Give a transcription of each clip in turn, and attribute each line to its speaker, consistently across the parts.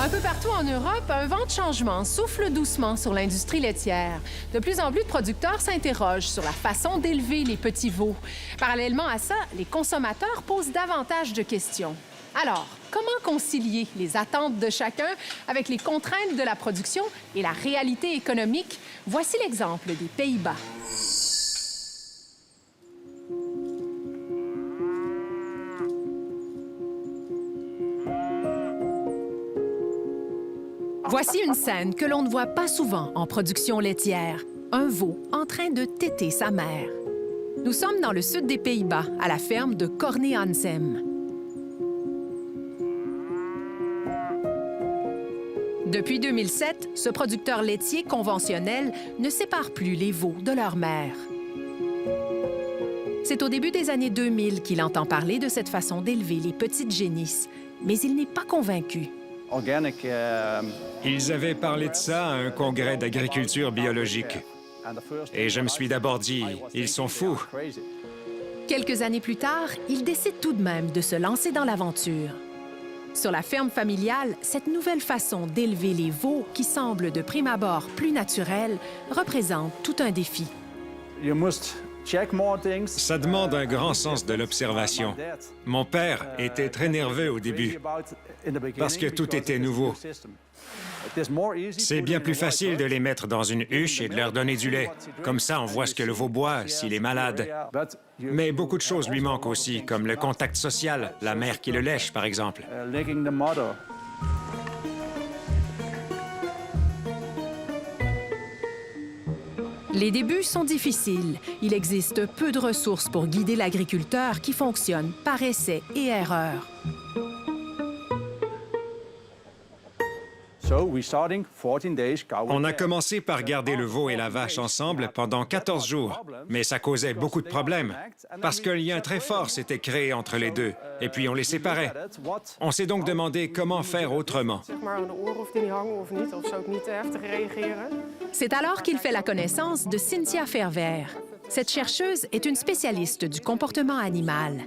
Speaker 1: Un peu partout en Europe, un vent de changement souffle doucement sur l'industrie laitière. De plus en plus de producteurs s'interrogent sur la façon d'élever les petits veaux. Parallèlement à ça, les consommateurs posent davantage de questions. Alors, comment concilier les attentes de chacun avec les contraintes de la production et la réalité économique? Voici l'exemple des Pays-Bas. Voici une scène que l'on ne voit pas souvent en production laitière. Un veau en train de téter sa mère. Nous sommes dans le sud des Pays-Bas, à la ferme de Corne-Hansem. Depuis 2007, ce producteur laitier conventionnel ne sépare plus les veaux de leur mère. C'est au début des années 2000 qu'il entend parler de cette façon d'élever les petites génisses, mais il n'est pas convaincu.
Speaker 2: Ils avaient parlé de ça à un congrès d'agriculture biologique. Et je me suis d'abord dit, ils sont fous.
Speaker 1: Quelques années plus tard, il décide tout de même de se lancer dans l'aventure. Sur la ferme familiale, cette nouvelle façon d'élever les veaux, qui semble de prime abord plus naturelle, représente tout un défi.
Speaker 2: Ça demande un grand sens de l'observation. Mon père était très nerveux au début, parce que tout était nouveau. C'est bien plus facile de les mettre dans une huche et de leur donner du lait. Comme ça, on voit ce que le veau boit, s'il est malade. Mais beaucoup de choses lui manquent aussi, comme le contact social, la mère qui le lèche, par exemple.
Speaker 1: Les débuts sont difficiles. Il existe peu de ressources pour guider l'agriculteur qui fonctionne par essai et erreur.
Speaker 2: On a commencé par garder le veau et la vache ensemble pendant 14 jours, mais ça causait beaucoup de problèmes, parce qu'un lien très fort s'était créé entre les deux, et puis on les séparait. On s'est donc demandé comment faire autrement.
Speaker 1: C'est alors qu'il fait la connaissance de Cynthia Ferver. Cette chercheuse est une spécialiste du comportement animal.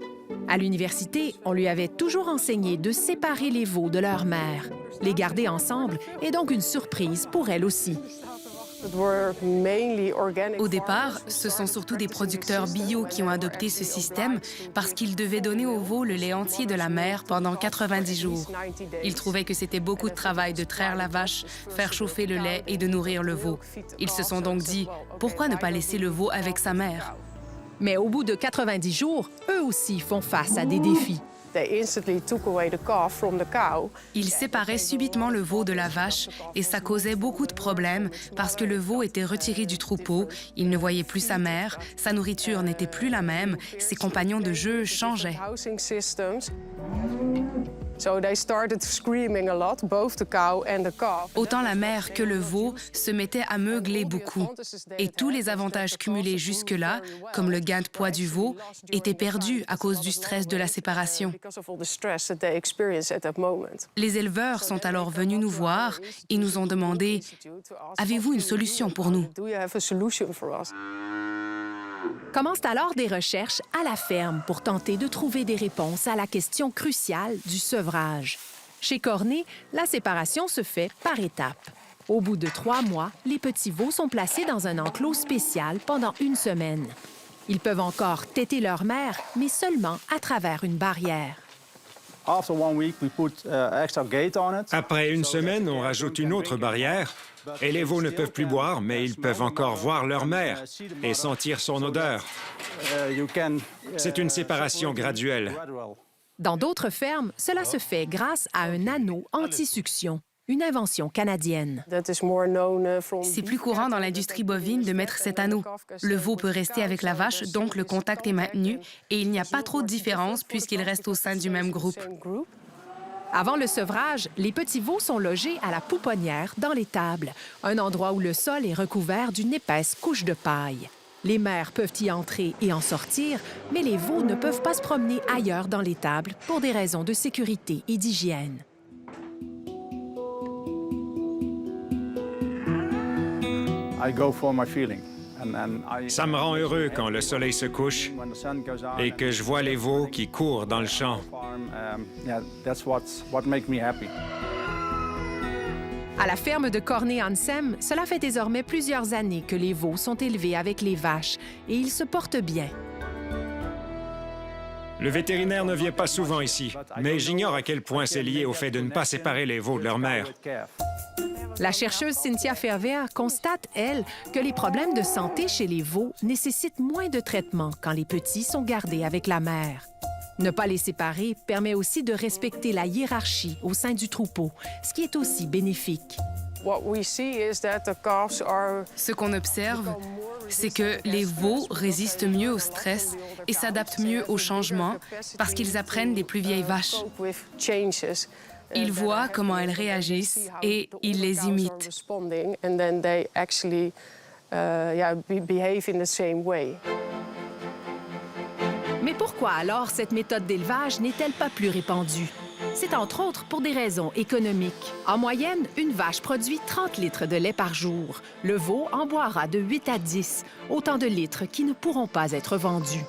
Speaker 1: À l'université, on lui avait toujours enseigné de séparer les veaux de leur mère. Les garder ensemble est donc une surprise pour elle aussi.
Speaker 3: Au départ, ce sont surtout des producteurs bio qui ont adopté ce système parce qu'ils devaient donner aux veaux le lait entier de la mère pendant 90 jours. Ils trouvaient que c'était beaucoup de travail de traire la vache, faire chauffer le lait et de nourrir le veau. Ils se sont donc dit, pourquoi ne pas laisser le veau avec sa mère?
Speaker 1: Mais au bout de 90 jours, eux aussi font face à des défis.
Speaker 3: Ils séparaient subitement le veau de la vache et ça causait beaucoup de problèmes parce que le veau était retiré du troupeau, il ne voyait plus sa mère, sa nourriture n'était plus la même, ses compagnons de jeu changeaient. Autant la mère que le veau se mettaient à meugler beaucoup. Et tous les avantages cumulés jusque-là, comme le gain de poids du veau, étaient perdus à cause du stress de la séparation. Les éleveurs sont alors venus nous voir et nous ont demandé « Avez-vous une solution pour nous ?»
Speaker 1: Commencent alors des recherches à la ferme pour tenter de trouver des réponses à la question cruciale du sevrage. Chez Cornet, la séparation se fait par étapes. Au bout de 3 mois, les petits veaux sont placés dans un enclos spécial pendant 1 semaine. Ils peuvent encore téter leur mère, mais seulement à travers une barrière.
Speaker 2: Après 1 semaine, on rajoute une autre barrière, et les veaux ne peuvent plus boire, mais ils peuvent encore voir leur mère et sentir son odeur. C'est une séparation graduelle.
Speaker 1: Dans d'autres fermes, cela se fait grâce à un anneau anti-succion, une invention canadienne.
Speaker 3: C'est plus courant dans l'industrie bovine de mettre cet anneau. Le veau peut rester avec la vache, donc le contact est maintenu, et il n'y a pas trop de différence puisqu'ils restent au sein du même groupe.
Speaker 1: Avant le sevrage, les petits veaux sont logés à la pouponnière dans l'étable, un endroit où le sol est recouvert d'une épaisse couche de paille. Les mères peuvent y entrer et en sortir, mais les veaux ne peuvent pas se promener ailleurs dans l'étable pour des raisons de sécurité et d'hygiène.
Speaker 2: Ça me rend heureux quand le soleil se couche et que je vois les veaux qui courent dans le champ.
Speaker 1: À la ferme de Cornet-Hansem, cela fait désormais plusieurs années que les veaux sont élevés avec les vaches et ils se portent bien.
Speaker 2: Le vétérinaire ne vient pas souvent ici, mais j'ignore à quel point c'est lié au fait de ne pas séparer les veaux de leur mère.
Speaker 1: La chercheuse Cynthia Ferver constate, elle, que les problèmes de santé chez les veaux nécessitent moins de traitement quand les petits sont gardés avec la mère. Ne pas les séparer permet aussi de respecter la hiérarchie au sein du troupeau, ce qui est aussi bénéfique.
Speaker 3: Ce qu'on observe, c'est que les veaux résistent mieux au stress et s'adaptent mieux aux changements parce qu'ils apprennent des plus vieilles vaches. Ils voient comment elles réagissent et ils les imitent.
Speaker 1: Mais pourquoi alors cette méthode d'élevage n'est-elle pas plus répandue? C'est entre autres pour des raisons économiques. En moyenne, une vache produit 30 litres de lait par jour. Le veau en boira de 8 à 10, autant de litres qui ne pourront pas être vendus.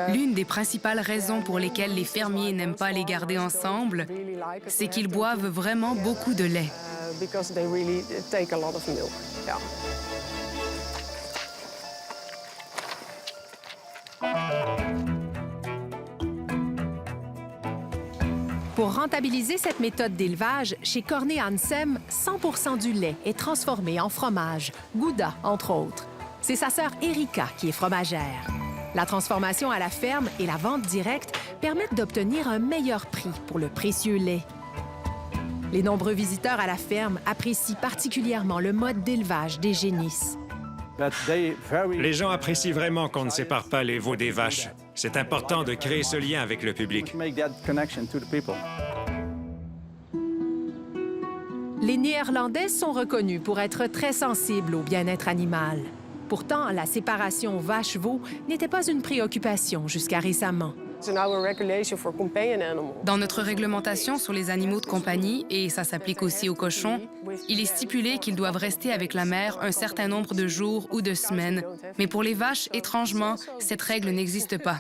Speaker 3: L'une des principales raisons pour lesquelles les fermiers n'aiment pas les garder ensemble, c'est qu'ils boivent vraiment beaucoup de lait.
Speaker 1: Pour rentabiliser cette méthode d'élevage, chez Cornet-Hansem, 100 du lait est transformé en fromage, Gouda entre autres. C'est sa sœur Erika qui est fromagère. La transformation à la ferme et la vente directe permettent d'obtenir un meilleur prix pour le précieux lait. Les nombreux visiteurs à la ferme apprécient particulièrement le mode d'élevage des génisses.
Speaker 2: Les gens apprécient vraiment qu'on ne sépare pas les veaux des vaches. C'est important de créer ce lien avec le public.
Speaker 1: Les Néerlandais sont reconnus pour être très sensibles au bien-être animal. Pourtant, la séparation vache-veau n'était pas une préoccupation jusqu'à récemment.
Speaker 3: Dans notre réglementation sur les animaux de compagnie, et ça s'applique aussi aux cochons, il est stipulé qu'ils doivent rester avec la mère un certain nombre de jours ou de semaines. Mais pour les vaches, étrangement, cette règle n'existe pas.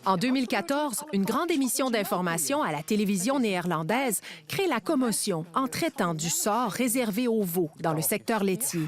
Speaker 1: En 2014, une grande émission d'information à la télévision néerlandaise crée la commotion en traitant du sort réservé aux veaux dans le secteur laitier.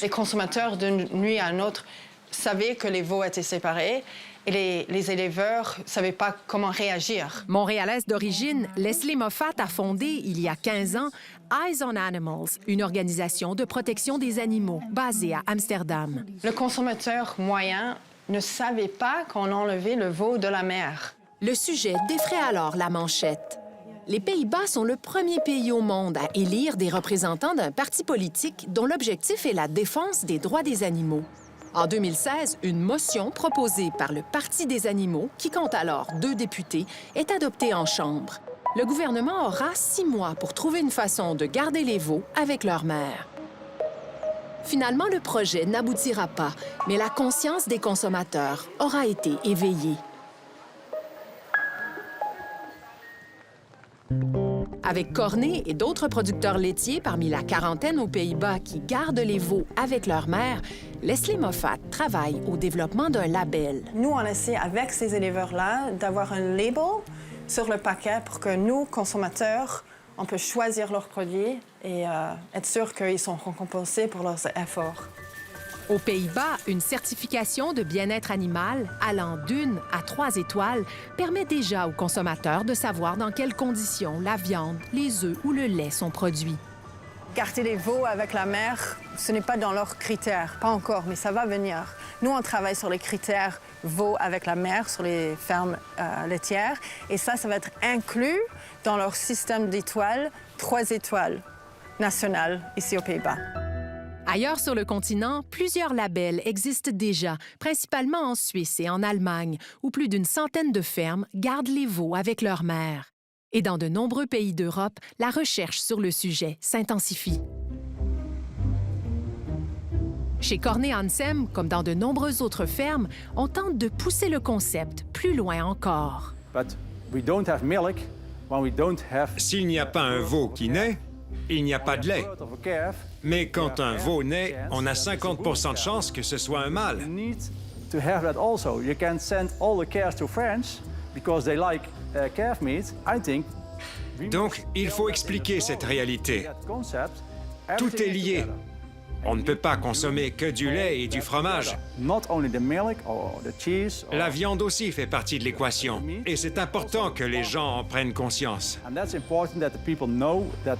Speaker 4: Les consommateurs, d'une nuit à une autre, savaient que les veaux étaient séparés et les éleveurs ne savaient pas comment réagir.
Speaker 1: Montréalaise d'origine, Leslie Moffat a fondé, il y a 15 ans, Eyes on Animals, une organisation de protection des animaux basée à Amsterdam.
Speaker 4: Le consommateur moyen ne savait pas qu'on enlevait le veau de la mère.
Speaker 1: Le sujet défraie alors la manchette. Les Pays-Bas sont le premier pays au monde à élire des représentants d'un parti politique dont l'objectif est la défense des droits des animaux. En 2016, une motion proposée par le Parti des animaux, qui compte alors 2 députés, est adoptée en Chambre. Le gouvernement aura 6 mois pour trouver une façon de garder les veaux avec leur mère. Finalement, le projet n'aboutira pas, mais la conscience des consommateurs aura été éveillée. Avec Cornet et d'autres producteurs laitiers parmi la quarantaine aux Pays-Bas qui gardent les veaux avec leur mère, Leslie Moffat travaille au développement d'un label.
Speaker 4: Nous, on essaie avec ces éleveurs-là d'avoir un label sur le paquet pour que nous, consommateurs, on peut choisir leurs produits et être sûr qu'ils sont récompensés pour leurs efforts.
Speaker 1: Aux Pays-Bas, une certification de bien-être animal allant d'1 à 3 étoiles permet déjà aux consommateurs de savoir dans quelles conditions la viande, les œufs ou le lait sont produits.
Speaker 4: Garder les veaux avec la mère, ce n'est pas dans leurs critères, pas encore, mais ça va venir. Nous, on travaille sur les critères veaux avec la mère sur les fermes laitières et ça va être inclus dans leur système d'étoiles, 3 étoiles nationales ici aux Pays-Bas.
Speaker 1: Ailleurs sur le continent, plusieurs labels existent déjà, principalement en Suisse et en Allemagne, où plus d'une centaine de fermes gardent les veaux avec leur mère. Et dans de nombreux pays d'Europe, la recherche sur le sujet s'intensifie. Chez Cornet-Hansem, comme dans de nombreuses autres fermes, on tente de pousser le concept plus loin encore.
Speaker 2: S'il n'y a pas un veau qui naît, il n'y a pas de lait. Mais quand un veau naît, on a 50 de chances que ce soit un mâle.
Speaker 5: to have that also. You can send all the calves to France because they like calf meat. I think
Speaker 2: Donc, il faut expliquer cette réalité.
Speaker 5: that concept.
Speaker 2: Tout est lié. On ne peut pas consommer que du lait et du fromage.
Speaker 5: Not only the milk or the cheese.
Speaker 2: La viande aussi fait partie de l'équation. Et c'est important que les gens en prennent conscience.
Speaker 5: And that's important that the people know that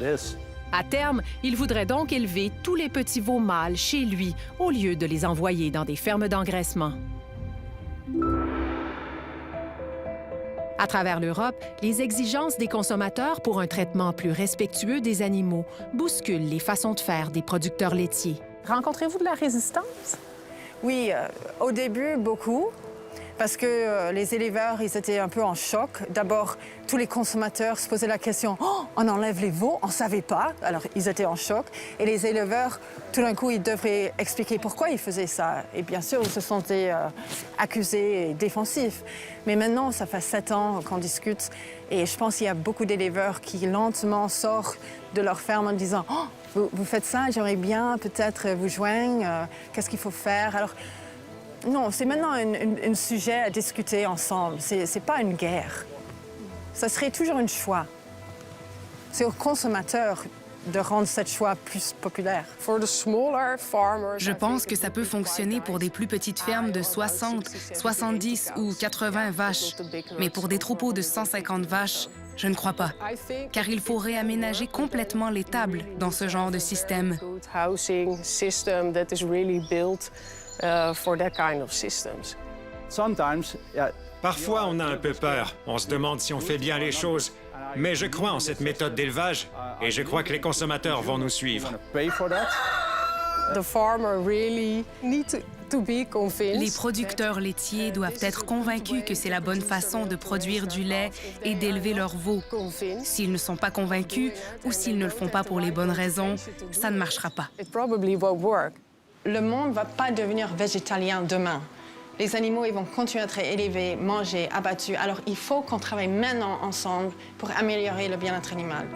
Speaker 5: is.
Speaker 1: À terme, il voudrait donc élever tous les petits veaux mâles chez lui au lieu de les envoyer dans des fermes d'engraissement. À travers l'Europe, les exigences des consommateurs pour un traitement plus respectueux des animaux bousculent les façons de faire des producteurs laitiers. Rencontrez-vous de la résistance?
Speaker 4: Oui, au début, beaucoup, parce que les éleveurs, ils étaient un peu en choc. D'abord, tous les consommateurs se posaient la question « Oh, on enlève les veaux, on ne savait pas ». Alors, ils étaient en choc. Et les éleveurs, tout d'un coup, ils devraient expliquer pourquoi ils faisaient ça. Et bien sûr, ils se sentaient accusés et défensifs. Mais maintenant, ça fait 7 ans qu'on discute. Et je pense qu'il y a beaucoup d'éleveurs qui lentement sortent de leur ferme en disant « Oh, vous faites ça, j'aimerais bien peut-être vous joindre. Qu'est-ce qu'il faut faire ?» Alors, non, c'est maintenant un sujet à discuter ensemble. C'est pas une guerre. Ça serait toujours un choix. C'est aux consommateurs de rendre ce choix plus populaire.
Speaker 3: Je pense que ça peut fonctionner pour des plus petites fermes de 60, 70 ou 80 vaches. Mais pour des troupeaux de 150 vaches, je ne crois pas. Car il faut réaménager complètement les tables dans ce genre de système.
Speaker 5: Sometimes, yeah,
Speaker 2: Parfois, on a un peu peur. On se demande si on fait bien les choses. Mais je crois en cette méthode d'élevage et je crois que les consommateurs vont nous suivre.
Speaker 5: pay for that.
Speaker 3: Les producteurs laitiers doivent être convaincus que c'est la bonne façon de produire du lait et d'élever leurs veaux. S'ils ne sont pas convaincus ou s'ils ne le font pas pour les bonnes raisons, ça ne marchera pas.
Speaker 4: Le monde ne va pas devenir végétalien demain. Les animaux, ils vont continuer à être élevés, mangés, abattus. Alors, il faut qu'on travaille maintenant ensemble pour améliorer le bien-être animal.